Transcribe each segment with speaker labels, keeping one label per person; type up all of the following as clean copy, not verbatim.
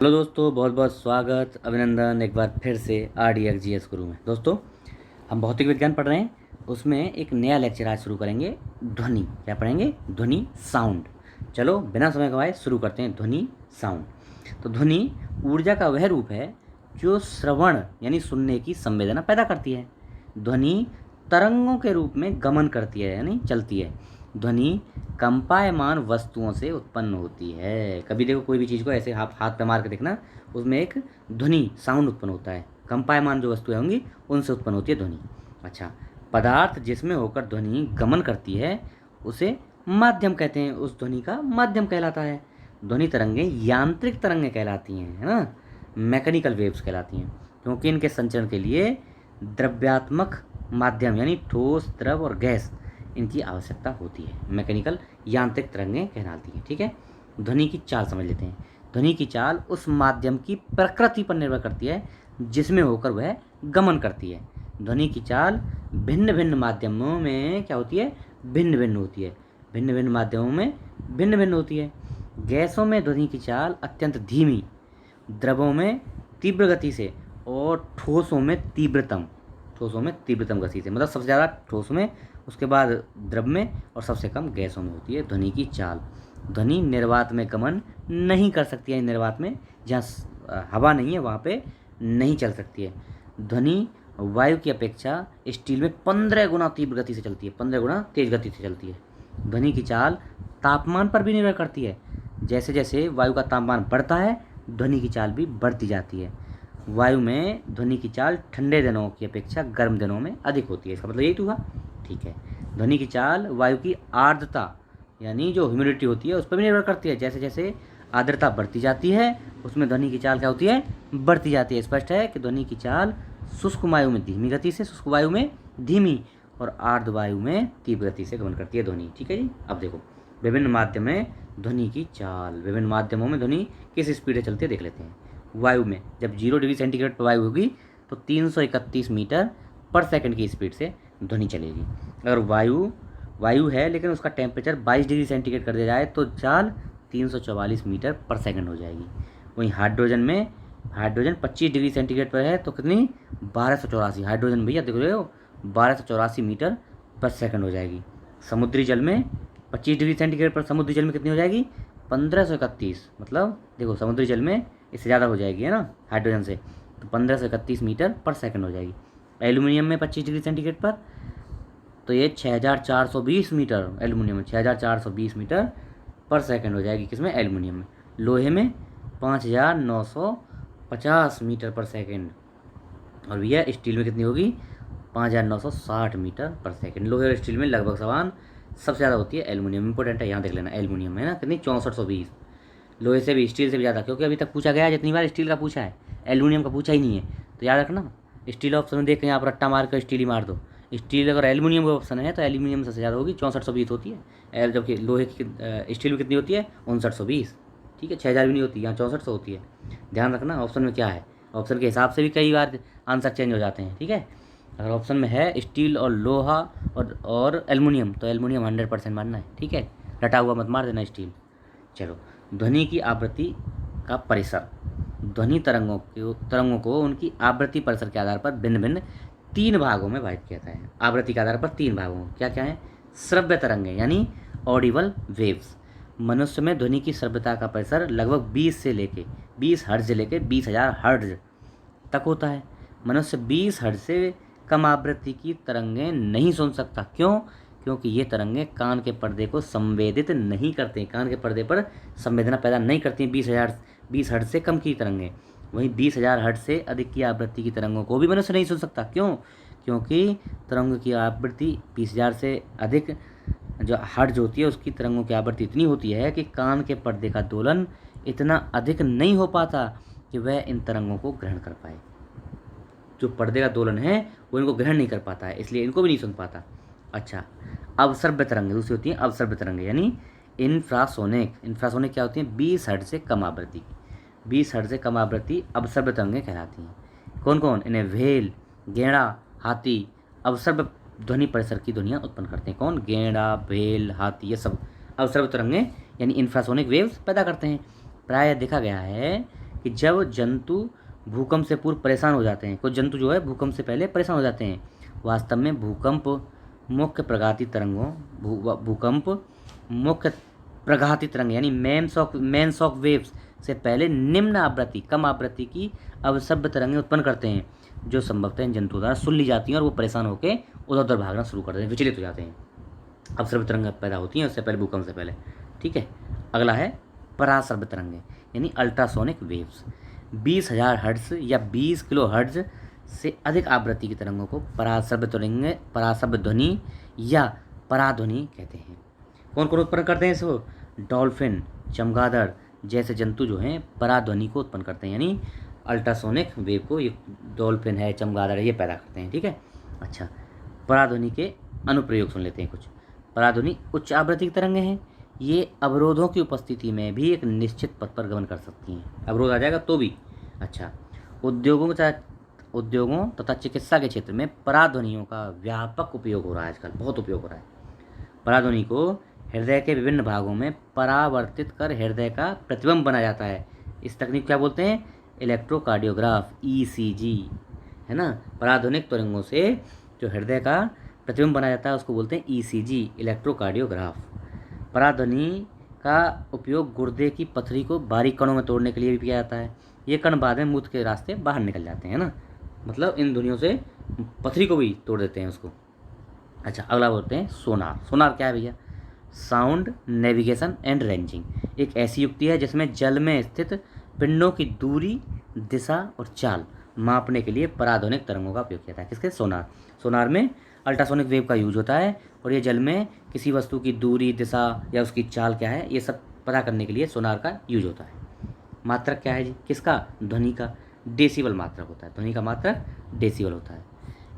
Speaker 1: Hello दोस्तों, बहुत बहुत स्वागत, अभिनंदन एक बार फिर से RDX गुरु में। दोस्तों, हम भौतिक विज्ञान पढ़ रहे हैं। उसमें एक नया लेक्चर आज शुरू करेंगे। ध्वनि क्या पढ़ेंगे? ध्वनि, साउंड। चलो बिना समय गवाए शुरू करते हैं। ध्वनि, साउंड। तो ध्वनि ऊर्जा का वह रूप है जो श्रवण यानी सुनने की संवेदना पैदा करती है। ध्वनि तरंगों के रूप में गमन करती है यानी चलती है। ध्वनि कंपायमान वस्तुओं से उत्पन्न होती है। कभी देखो कोई भी चीज़ को ऐसे हाथ हाथ पे मार के देखना, उसमें एक ध्वनि साउंड उत्पन्न होता है। कंपायमान जो वस्तुएं होंगी उनसे उत्पन्न होती है ध्वनि। अच्छा, पदार्थ जिसमें होकर ध्वनि गमन करती है उसे माध्यम कहते हैं। उस ध्वनि का माध्यम कहलाता है। ध्वनि तरंगें यांत्रिक तरंगें कहलाती हैं, है ना, मैकेनिकल वेव्स कहलाती हैं, क्योंकि इनके संचरण के लिए द्रव्यात्मक माध्यम यानी ठोस, द्रव और गैस इनकी आवश्यकता होती है। मैकेनिकल यांत्रिक तरंगें कहलाती हैं। ठीक है, ध्वनि की चाल समझ लेते हैं। ध्वनि की चाल उस माध्यम की प्रकृति पर निर्भर करती है जिसमें होकर वह गमन करती है। ध्वनि की चाल भिन्न भिन्न माध्यमों में क्या होती है? भिन्न भिन्न होती है। भिन्न भिन्न माध्यमों में भिन्न भिन्न होती है। गैसों में ध्वनि की चाल अत्यंत धीमी, द्रवों में तीव्र गति से और ठोसों में तीव्रतम गति से, मतलब सबसे ज़्यादा ठोस में, उसके बाद द्रव में और सबसे कम गैसों में होती है ध्वनि की चाल। ध्वनि निर्वात में गमन नहीं कर सकती है। निर्वात में जहाँ हवा नहीं है वहाँ पे नहीं चल सकती है। ध्वनि वायु की अपेक्षा स्टील में 15 गुना तीव्र गति से चलती है, 15 गुना तेज गति से चलती है। ध्वनि की चाल तापमान पर भी निर्भर करती है। जैसे जैसे वायु का तापमान बढ़ता है ध्वनि की चाल भी बढ़ती जाती है। वायु में ध्वनि की चाल ठंडे दिनों की अपेक्षा गर्म दिनों में अधिक होती है। इसका मतलब यही तो हुआ। ठीक है, ध्वनि की चाल वायु की आर्द्रता यानी जो ह्यूमिडिटी होती है उस पर भी निर्भर करती है। जैसे जैसे आर्द्रता बढ़ती जाती है उसमें ध्वनि की चाल क्या होती है? बढ़ती जाती है। स्पष्ट है कि ध्वनि की चाल शुष्क वायु में धीमी गति से, शुष्क वायु में धीमी और आर्द्र वायु में तीव्र गति से गमन करती है ध्वनि। ठीक है जी। अब देखो विभिन्न माध्यम में ध्वनि की चाल, विभिन्न माध्यमों में ध्वनि किस स्पीड से चलती है देख लेते हैं। वायु में जब 0 डिग्री सेंटीग्रेड पर वायु होगी तो 331 मीटर पर सेकंड की स्पीड से ध्वनि चलेगी। अगर वायु है लेकिन उसका टेम्परेचर 22 डिग्री सेंटीग्रेड कर दिया जाए तो चाल 344 मीटर पर सेकंड हो जाएगी। वहीं हाइड्रोजन 25 डिग्री सेंटीग्रेड पर है तो कितनी? 1284। हाइड्रोजन भैया देखो 1284 मीटर पर सेकंड हो जाएगी। समुद्री जल में 25 डिग्री सेंटीग्रेड पर समुद्री जल में कितनी हो जाएगी? 1531। मतलब देखो समुद्री जल में इससे ज़्यादा हो जाएगी, है ना, हाइड्रोजन से, तो 1531 मीटर पर सेकंड हो जाएगी। एल्यूमिनियम में 25 डिग्री सेंटीग्रेड पर तो ये 6420 मीटर, एल्यूमिनियम में 6420 मीटर पर सेकंड हो जाएगी। किसमें? एल्यूमिनियम में। लोहे में 5950 मीटर पर सेकंड। और भैया स्टील में कितनी होगी? 5960 मीटर पर सेकंड। लोहे और स्टील में लगभग समान, सबसे ज़्यादा होती है एल्यूमिनियम। इंपॉर्टेंट है, यहाँ देख लेना, एल्यूमिनियम है ना, कितनी? 6420। लोहे से भी, स्टील से भी ज़्यादा, क्योंकि अभी तक पूछा गया है जितनी बार स्टील का पूछा है, एल्यूमिनियम का पूछा ही नहीं है। तो याद रखना, स्टील ऑप्शन में देख के यहाँ पर रट्टा मार कर स्टील ही मार दो। स्टील अगर एल्यूमिनियम का ऑप्शन है तो एल्यूमिनियम सबसे ज़्यादा होगी, 6420 होती है। जबकि लोहे की स्टील में कितनी होती है? 5920। ठीक है, 6000 भी नहीं होती, यहाँ 6400 होती है। ध्यान रखना ऑप्शन में क्या है। ऑप्शन के हिसाब से भी कई बार आंसर चेंज हो जाते हैं। ठीक है, अगर ऑप्शन में है स्टील और लोहा और एल्यूमिनियम तो एल्यूमिनियम 100% मानना है। ठीक है, रटा हुआ मत मार देना स्टील। चलो, ध्वनि की आवृत्ति का परिसर। ध्वनि तरंगों को उनकी आवृत्ति परिसर के आधार पर भिन्न भिन्न 3 भागों में विभाजित किया जाता है। आवृत्ति के आधार पर 3 भागों, क्या क्या है? श्रव्य तरंगें यानी ऑडिबल वेव्स। मनुष्य में ध्वनि की श्रव्यता का परिसर लगभग 20 हर्ट्ज से लेके 20,000 हर्ट्ज तक होता है। मनुष्य 20 हर्ट्ज से कम आवृत्ति की तरंगें नहीं सुन सकता। क्यों? क्योंकि ये तरंगें कान के पर्दे को संवेदित नहीं करते, कान के पर्दे पर संवेदना पैदा नहीं करती। 20 हर्ट्ज से कम की तरंगें। वहीं 20,000 हर्ट्ज से अधिक की आवृत्ति की तरंगों को भी मनुष्य नहीं सुन सकता। क्यों? क्योंकि तरंगों की आवृत्ति 20,000 से अधिक जो हर्ट्ज होती है उसकी तरंगों की आवृत्ति इतनी होती है कि कान के पर्दे का दोलन इतना अधिक नहीं हो पाता कि वह इन तरंगों को ग्रहण कर पाए। जो पर्दे का दोलन है वो इनको ग्रहण नहीं कर पाता है, इसलिए इनको भी नहीं सुन पाता। अच्छा, अवश्रव्य तरंगें दूसरी होती हैं। अवश्रव्य तरंगें यानी इंफ्रासोनिक क्या होती हैं? 20 हर्ट्ज से कम आवृत्ति की। 20 हर्ट्ज से कम आवृत्ति अवश्रव्य तरंगें कहलाती हैं। कौन कौन? इन्हें व्हेल, गैंडा, हाथी अवश्रव्य ध्वनि परिसर की ध्वनियाँ उत्पन्न करते हैं। कौन? गैंडा, व्हेल, हाथी, ये सब अवश्रव्य तरंगें यानी इंफ्रासोनिक वेव्स पैदा करते हैं। प्रायः देखा गया है कि जब जंतु भूकंप से पूर्व परेशान हो जाते हैं, कुछ जंतु जो है भूकंप से पहले परेशान हो जाते हैं। वास्तव में भूकंप मुख्य प्रघाती तरंगों भूकंप मुख्य प्रघाती तरंग यानी मेन शॉक वेव्स से पहले निम्न आवृत्ति कम आवृत्ति की अवसभ्य तरंगें उत्पन्न करते हैं, जो संभवतः इन जंतुओं द्वारा सुन ली जाती हैं और वो परेशान होकर उधर उधर भागना शुरू कर देते हैं, विचलित हो जाते हैं। अवसभ्य तरंगें पैदा होती हैं उससे पहले, भूकंप से पहले। ठीक है, अगला है परासर्भ तरंगें यानी अल्ट्रासोनिक वेव्स। 20,000 हर्ट्ज या 20 किलो हर्ट्ज से अधिक आवृत्ति की तरंगों को परासर्भ ध्वनि या पराध्वनि कहते हैं। कौन कौन उत्पन्न करते हैं इसको? डॉल्फिन, चमगादड़ जैसे जंतु जो हैं पराध्वनि को उत्पन्न करते हैं, यानी अल्ट्रासोनिक वेव को ये डॉल्फिन है, चमगादड़ है, ये पैदा करते हैं। ठीक है, अच्छा, पराध्वनि के अनुप्रयोग सुन लेते हैं कुछ। पराध्वनि उच्च आवृत्ति की तरंगें हैं, ये अवरोधों की उपस्थिति में भी एक निश्चित पथ पर गमन कर सकती हैं। अवरोध आ जाएगा तो भी। अच्छा, उद्योगों तथा चिकित्सा के क्षेत्र में पराध्वनियों का व्यापक उपयोग हो रहा है आजकल, बहुत उपयोग हो रहा है। पराध्वनि को हृदय के विभिन्न भागों में परावर्तित कर हृदय का प्रतिबिंब बनाया जाता है। इस तकनीक क्या बोलते हैं? इलेक्ट्रोकार्डियोग्राफ, ECG, है ना। पराध्वनिक तरंगों से जो हृदय का प्रतिबिंब बनाया जाता है उसको बोलते हैं ECG, इलेक्ट्रोकार्डियोग्राफ। पराध्वनि का उपयोग गुर्दे की पथरी को बारीक कणों में तोड़ने के लिए भी किया जाता है। ये कण बाद में मूत्र के रास्ते बाहर निकल जाते हैं ना, मतलब इन ध्वनियों से पथरी को भी तोड़ देते हैं उसको। अच्छा, अगला बोलते हैं सोनार। सोनार क्या है भैया? Sound navigation and ranging. एक ऐसी युक्ति है जिसमें जल में स्थित पिंडों की दूरी, दिशा और चाल मापने के लिए पराध्वनिक तरंगों का उपयोग किया जाता है। किसके? सोनार। सोनार में अल्ट्रासोनिक वेव का यूज होता है और ये जल में किसी वस्तु की दूरी, दिशा या उसकी चाल क्या है, ये सब पता करने के लिए सोनार का यूज होता है। मात्रक क्या है जी? किसका? ध्वनि का। डेसिबल मात्रक होता है, ध्वनि का मात्रक डेसिबल होता है।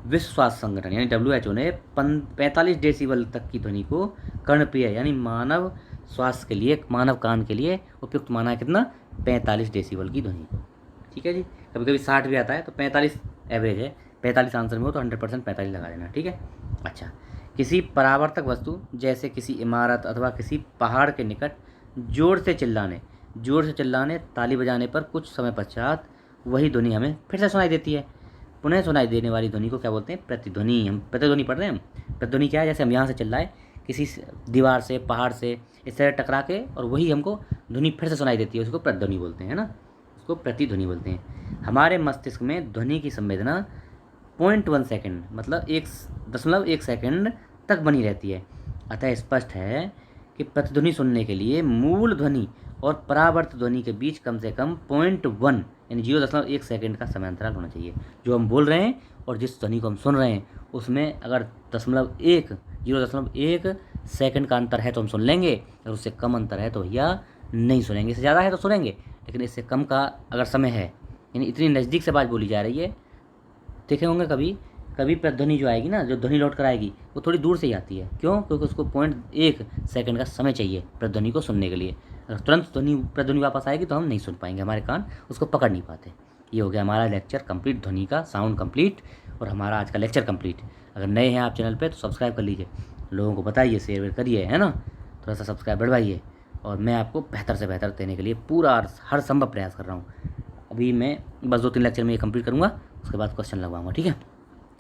Speaker 1: विश्व स्वास्थ्य संगठन यानी WHO ने 45 डेसिबल तक की ध्वनि को कर्णप्रिय यानी मानव स्वास्थ्य के लिए, मानव कान के लिए उपयुक्त माना है। कितना? 45 डेसिबल की ध्वनि को। ठीक है जी, कभी कभी 60 भी आता है तो 45 एवरेज है। 45 आंसर में हो तो 100% 45 लगा देना। ठीक है, अच्छा, किसी परावर्तक वस्तु जैसे किसी इमारत अथवा किसी पहाड़ के निकट जोर से चिल्लाने, ताली बजाने पर कुछ समय पश्चात वही ध्वनि हमें फिर से सुनाई देती है। पुनः सुनाई देने वाली ध्वनि को क्या बोलते हैं? प्रतिध्वनि। हम प्रतिध्वनि पढ़ रहे हैं। हम प्रतिध्वनि क्या है? जैसे हम यहाँ से चिल्लाए किसी दीवार से, पहाड़ से, इस तरह टकरा के और वही हमको ध्वनि फिर से सुनाई देती है, उसको प्रतिध्वनि बोलते हैं ना, उसको प्रतिध्वनि बोलते हैं। हमारे मस्तिष्क में ध्वनि की संवेदना 0.1 सेकेंड मतलब 1.1 सेकेंड तक बनी रहती है। अतः स्पष्ट है कि प्रतिध्वनि सुनने के लिए मूल ध्वनि और परावर्त ध्वनि के बीच कम से कम 0.1 यानी 0.1 सेकेंड का समय अंतराल होना चाहिए। जो हम बोल रहे हैं और जिस ध्वनि को हम सुन रहे हैं उसमें अगर 0.1 सेकेंड का अंतर है तो हम सुन लेंगे, अगर उससे कम अंतर है तो भैया नहीं सुनेंगे। इससे ज़्यादा है तो सुनेंगे, लेकिन इससे कम का अगर समय है, यानी इतनी नज़दीक से बात बोली जा रही है, देखे होंगे कभी प्रतिध्वनि जो आएगी ना, जो ध्वनि लौट कर आएगी वो थोड़ी दूर से ही आती है। क्यों? क्योंकि उसको 0.1 सेकेंड का समय चाहिए प्रतिध्वनि को सुनने के लिए। अगर तुरंत प्रतिध्वनि वापस आएगी तो हम नहीं सुन पाएंगे, हमारे कान उसको पकड़ नहीं पाते। ये हो गया हमारा लेक्चर कंप्लीट, ध्वनि का साउंड कंप्लीट, और हमारा आज का लेक्चर कंप्लीट। अगर नए हैं आप चैनल पे तो सब्सक्राइब कर लीजिए, लोगों को बताइए, शेयर करिए, है ना, थोड़ा सा सब्सक्राइब बढ़वाइए। और मैं आपको बेहतर से बेहतर देने के लिए पूरा हर संभव प्रयास कर रहा हूँ। अभी मैं बस 2-3 लेक्चर में ये कंप्लीट करूँगा, उसके बाद क्वेश्चन लगवाऊँगा। ठीक है,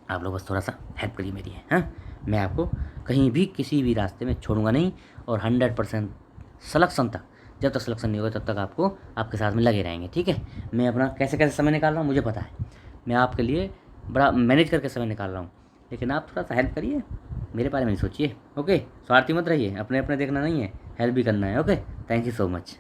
Speaker 1: आप लोग बस थोड़ा सा हेल्प करिए मेरी है। हाँ, मैं आपको कहीं भी किसी भी रास्ते में छोड़ूंगा नहीं, और 100% सिलेक्शन तक, जब तक सिलेक्शन नहीं होगा तब तक आपको आपके साथ में लगे रहेंगे। ठीक है, मैं अपना कैसे कैसे समय निकाल रहा हूँ मुझे पता है, मैं आपके लिए बड़ा मैनेज करके समय निकाल रहा हूँ, लेकिन आप थोड़ा सा हेल्प करिए, मेरे बारे में नहीं सोचिए। ओके, स्वार्थी मत रहिए, अपने अपने देखना नहीं है, हेल्प भी करना है। Okay, thank you so much.